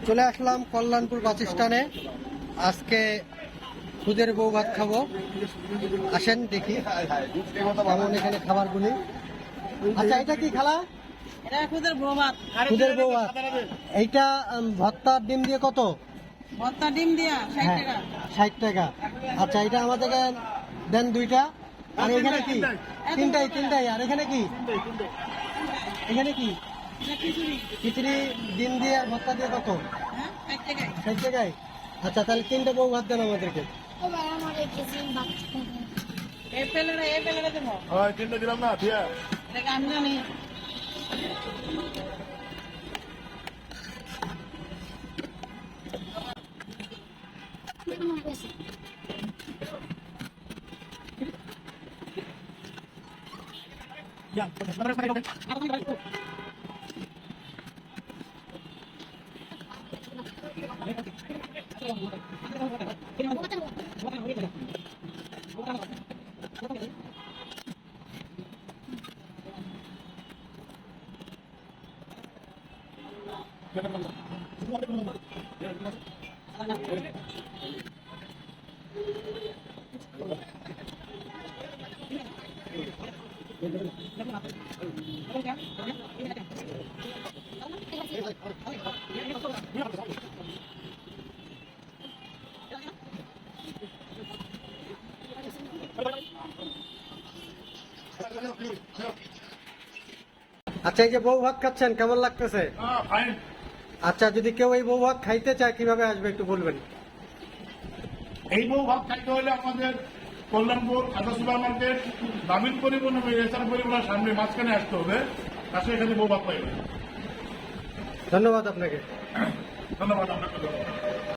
চলে আসলাম কল্যাণপুর বাস স্ট্যান্ডে। আজকে খুদের বউ ভাত খাবো। আসেন দেখি কেমন এখানে খাবারগুলি। আচ্ছা, এটা কি খালা? এটা খুদের বউ ভাত। খুদের বউ ভাত। এইটা ভর্তার ডিম দিয়ে কত? ভর্তা ডিম দিয়া 60 হ্যাঁ, টাকা। 60 টাকা। আচ্ছা, এটা আমাদেরকে দেন দুইটা। আর এখানে কি? তিনটাই। আর এখানে কি? এখানে কি? এটা খিচুড়ি। খিচুড়ি ডিম দিয়ে আর ভর্তা দিয়ে কত? হ্যাঁ, 60 টাকায়। 60 টাকায়। আচ্ছা, তাহলে 3টা বউ ভাত দেন আমাদেরকে। এই পেলেরা দেবো। হয় তিনটা দিলাম না ঠিক আছে। এটাকে আমি জানি। আচ্ছা, এই যে বউ ভাত খাচ্ছেন কেমন লাগতেছে? ফাইন। আচ্ছা, যদি কেউ এই বউ ভাত খাইতে চায় কিভাবে আসবে একটু বলবেন। এই বউ ভাত খাইতে হলে আমাদের কল্যাণপুর খাতা সুপার মার্কেট গ্রামীণ পরিবহন এবং এছাড়া পরিবহনের সামনে মাঝখানে আসতে হবে। আসলে এখানে বউ ভাত পাইবে। ধন্যবাদ আপনাকে। ধন্যবাদ আপনাকে।